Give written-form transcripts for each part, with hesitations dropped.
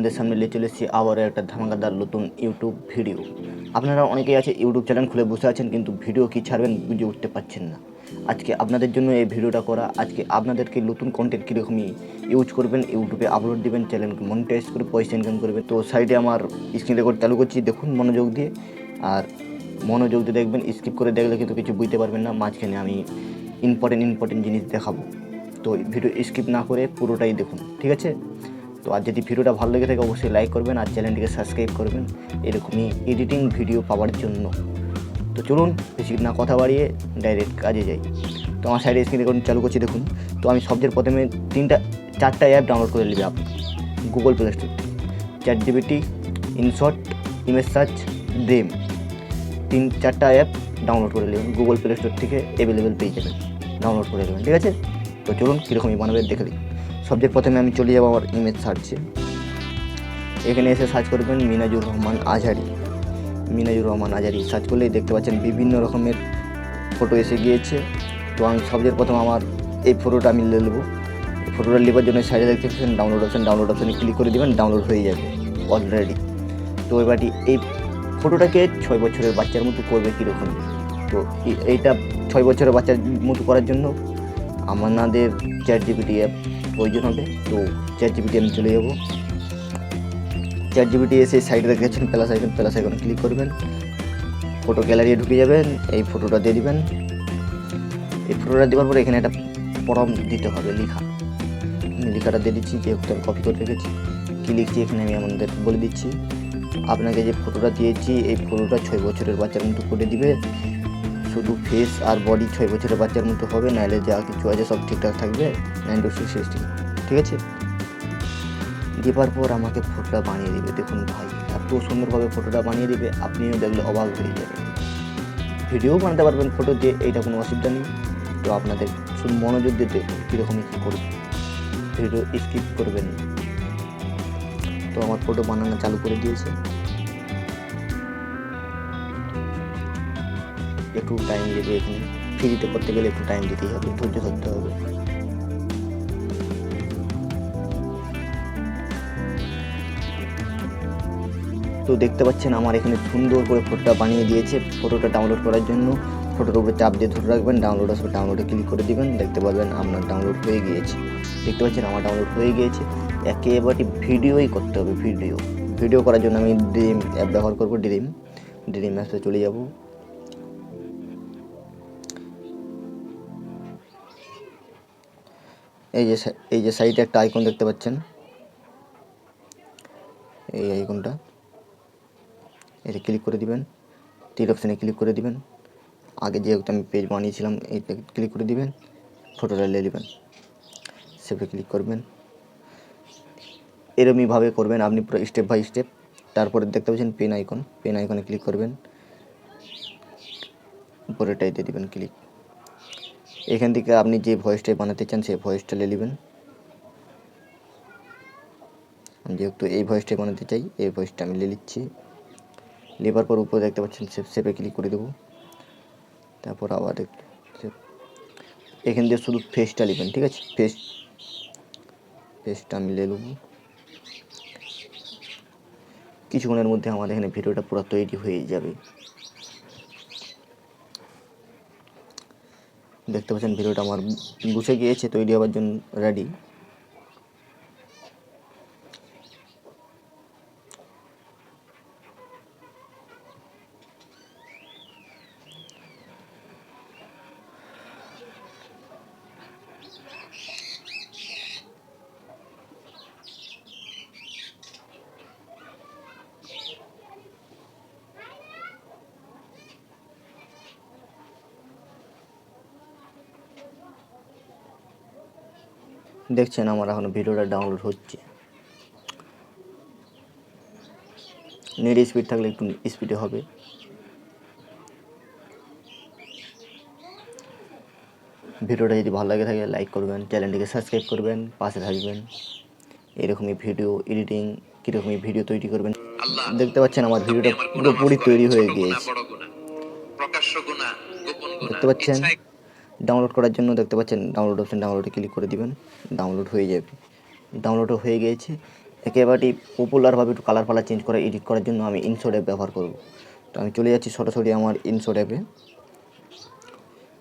আপনাদের সামনে নিয়ে চলে এসেছি আবারও একটা ধামাকাদার নতুন ইউটিউব ভিডিও। আপনারা অনেকেই আছে ইউটিউব চ্যানেল খুলে বসে আছেন, কিন্তু ভিডিও কী ছাড়বেন বুঝে উঠতে পারছেন না। আজকে আপনাদের জন্য এই ভিডিওটা করা। আজকে আপনাদেরকে নতুন কন্টেন্ট কীরকমই ইউজ করবেন, ইউটিউবে আপলোড দেবেন, চ্যানেলকে মনিটাইজ করে পয়সা ইনকাম করবেন। তো সাইডে আমার স্ক্রিন রেকর্ড চালু করছি, দেখুন মনোযোগ দিয়ে। আর মনোযোগ দিয়ে দেখবেন, স্কিপ করে দেখলে কিন্তু কিছু বুঝতে পারবেন না। মাঝখানে আমি ইম্পর্টেন্ট জিনিস দেখাবো, তো ভিডিও স্কিপ না করে পুরোটাই দেখুন, ঠিক আছে? তো আর যদি ভিডিওটা ভালো লেগে থাকে অবশ্যই লাইক করবেন আর চ্যানেলটিকে সাবস্ক্রাইব করবেন এরকমই এডিটিং ভিডিও পাওয়ার জন্য। তো চলুন বেশি না কথা বাড়িয়ে ডাইরেক্ট কাজে যাই। তো আমার সাইডে স্ক্রিন রেকর্ডিং চালু করছি, দেখুন। তো আমি সবচেয়ে প্রথমে 4টা অ্যাপ ডাউনলোড করে নেবে আপনি গুগল প্লে স্টোর থেকে। ChatGPT, InShot, image search, dream, 4টা অ্যাপ ডাউনলোড করে নেবেন গুগল প্লে স্টোর থেকে, অ্যাভেলেবেল পেয়ে যাবেন, ডাউনলোড করে নেবেন, ঠিক আছে? তো চলুন কীরকমই বানাবে দেখে নিই। সবচেয়ে প্রথমে আমি চলে যাবো আমার ইমেজ সার্চে। এখানে এসে সার্চ করবেন মিনাজুর রহমান আজহারি সার্চ করলেই দেখতে পাচ্ছেন বিভিন্ন রকমের ফটো এসে গিয়েছে। তো আমি সবচেয়ে প্রথম আমার এই ফটোটা আমি নিয়ে নেবো। এই ফটোটা নেবার জন্য সাইডে দেখতে পাচ্ছেন ডাউনলোড অপশানে ক্লিক করে দেবেন, ডাউনলোড হয়ে যাবে অলরেডি। তো এবারটি এই ফটোটাকে 6 বছরের বাচ্চার মতো করবে কীরকম। তো এইটা 6 বছরের বাচ্চার মতো করার জন্য আমাদের ChatGPT অ্যাপ প্রয়োজন হবে। তো ChatGPT আমি চলে যাবো। ChatGPT এসে সাইডে দেখেছেন প্লাস আইকন ক্লিক করবেন, ফটো গ্যালারি ঢুকে যাবেন, এই ফটোটা দিয়ে দিবেন। এই ফটোটা দেওয়ার পরে এখানে একটা প্রম্পট দিতে হবে, লেখাটা দিয়ে দিচ্ছি, যেহেতু আমি কপি করে রেখেছি। কী লিখছি এখানে আমি আমাদের বলে দিচ্ছি। আপনাকে যে ফটোটা দিয়েছি এই ফটোটা 6 বছরের বাচ্চার মতো করে দিবে, শুধু ফেস আর বডি 6 বছরের বাচ্চার মতো হবে, নাহলে যা কিছু আছে সব ঠিকঠাক থাকবে 9:16, ঠিক আছে? দেওয়ার পর আমাকে ফটোটা বানিয়ে দেবে। দেখুন ভাই, এত সুন্দরভাবে ফটোটা বানিয়ে দেবে, আপনিও দেখলে অবাক হয়ে যাবেন। ভিডিও বানাতে পারবেন ফটো দিয়ে, এইটা কোনো অসুবিধা নেই। তো আপনাদের শুধু মনোযোগ দিয়ে দেখুন কীরকমই কী করবে, ভিডিও স্কিপ করবেন না। তো আমার ফটো বানানো চালু করে দিয়েছে। একটু টাইম দেবে, এখানে ফ্রিতে করতে গেলে একটু টাইম দিতেই হবে, ধৈর্য ধরতে হবে। তো দেখতে পাচ্ছেন আমার এখানে সুন্দর করে ফটোটা বানিয়ে দিয়েছে। ফটোটা ডাউনলোড করার জন্য ফটোর উপরে চাপ দিয়ে ধরে রাখবেন, ডাউনলোড আসবে, ডাউনলোডে ক্লিক করে দিবেন, দেখতে পাবেন আপনার ডাউনলোড হয়ে গিয়েছে। দেখতে পাচ্ছেন আমার ডাউনলোড হয়ে গিয়েছে। একেবারে ভিডিওই করতে হবে। ভিডিও করার জন্য আমি ড্রিম অ্যাপ ব্যবহার করবো। ড্রিম অ্যাপে চলে যাব। এই যে সাইডে একটা আইকন দেখতে পাচ্ছেন, এই আইকনটা, এটা ক্লিক করে দিবেন, তীর অপশানে ক্লিক করে দিবেন। আগে যেহেতু আমি পেজ বানিয়েছিলাম এইটা ক্লিক করে দিবেন, ফটোটা নিয়ে নেবেন, সেভে ক্লিক করবেন। এরকমইভাবে করবেন আপনি পুরো স্টেপ বাই স্টেপ। তারপরে দেখতে পাচ্ছেন পেন আইকনে ক্লিক করবেন, উপরেটাই দিয়ে দেবেন ক্লিক। এখান থেকে আপনি যে ভয়েসটা বানাতে চান সেই ভয়েসটা নিয়ে নেবেন। আমি যেহেতু এই ভয়েসটা বানাতে চাই, এই ভয়েসটা আমি নিয়ে নিচ্ছি। নেবার পর উপরে দেখতে পাচ্ছেন সেভে ক্লিক করে দেবো। তারপর আবার এখান দিয়ে শুধু ফেসটা নেবেন, ঠিক আছে? ফেসটা আমি নিয়ে নেব। কিছুক্ষণের মধ্যে আমাদের এখানে ভিডিওটা পুরো তৈরি হয়ে যাবে। দেখতে পাচ্ছেন ভিডিওটা আমার বসে গিয়েছে, তৈরি হওয়ার জন্য রেডি। দেখছেন আমার এখন ভিডিওটা ডাউনলোড হচ্ছে। নেট স্পিড থাকলে একটু স্পিডে হবে। ভিডিওটা যদি ভালো লাগে থাকে লাইক করবেন, চ্যানেলটিকে সাবস্ক্রাইব করবেন, পাশে থাকবেন। এরকমই ভিডিও এডিটিং, কীরকমই ভিডিও তৈরি করবেন। দেখতে পাচ্ছেন আমার ভিডিওটা পুরোপুরি তৈরি হয়ে গিয়েছে। দেখতে পাচ্ছেন ডাউনলোড করার জন্য দেখতে পাচ্ছেন ডাউনলোড অপশান, ডাউনলোডে ক্লিক করে দিবেন, ডাউনলোড হয়ে যাবে। ডাউনলোডও হয়ে গিয়েছে। একেবারে পপুলারভাবে একটু কালার ফালার চেঞ্জ করে এডিট করার জন্য আমি ইনশট অ্যাপ ব্যবহার করব। তো আমি চলে যাচ্ছি সরাসরি আমার ইনশট অ্যাপে।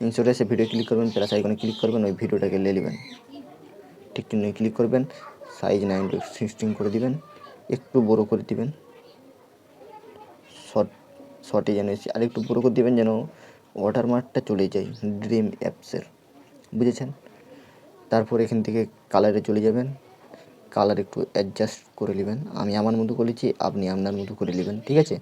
ইনশট এসে ভিডিও ক্লিক করবেন, প্লাস আইকনে ক্লিক করবেন, ওই ভিডিওটাকে নিয়ে নেবেন, ঠিক নিয়ে ক্লিক করবেন, সাইজ 9:16 করে দিবেন, একটু বড় করে দিবেন, শর্টে যেন এসে আর একটু বড় করে দিবেন যেন ওয়াটারমার্কটা চলে যায় ড্রিম অ্যাপসের, বুঝেছেন? তারপর এখান থেকে কালারে চলে যাবেন, কালার একটু অ্যাডজাস্ট করে নেবেন, আমি আমার মতো করেছি, আপনি আপনার মতো করে নেবেন, ঠিক আছে?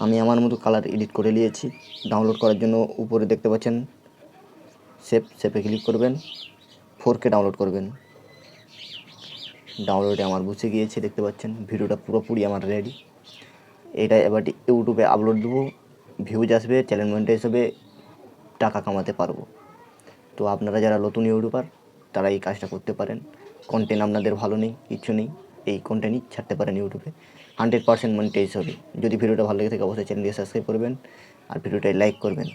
আমি আমার মতো কালার এডিট করে নিয়েছি। ডাউনলোড করার জন্য উপরে দেখতে পাচ্ছেন সেপে ক্লিক করবেন, 4K ডাউনলোড করবেন। ডাউনলোডে আমার বসে গিয়েছে, দেখতে পাচ্ছেন ভিডিওটা পুরোপুরি আমার রেডি। এটা এবার ইউটিউবে আপলোড দেবো, ভিউজ আসবে, চ্যানেল মনিটাইজ হবে, টাকা কামাতে পারবো। তো আপনারা যারা নতুন ইউটিউবার তারা এই কাজটা করতে পারেন। কন্টেন্ট আপনাদের ভালো নেই, কিছু নেই, এই কন্টেন্টই ছাড়তে পারেন ইউটিউবে, 100% মনিটাইজ হবে। যদি ভিডিওটা ভালো লেগে থাকে অবশ্যই চ্যানেলটি সাবস্ক্রাইব করবেন আর ভিডিওটায় লাইক করবেন।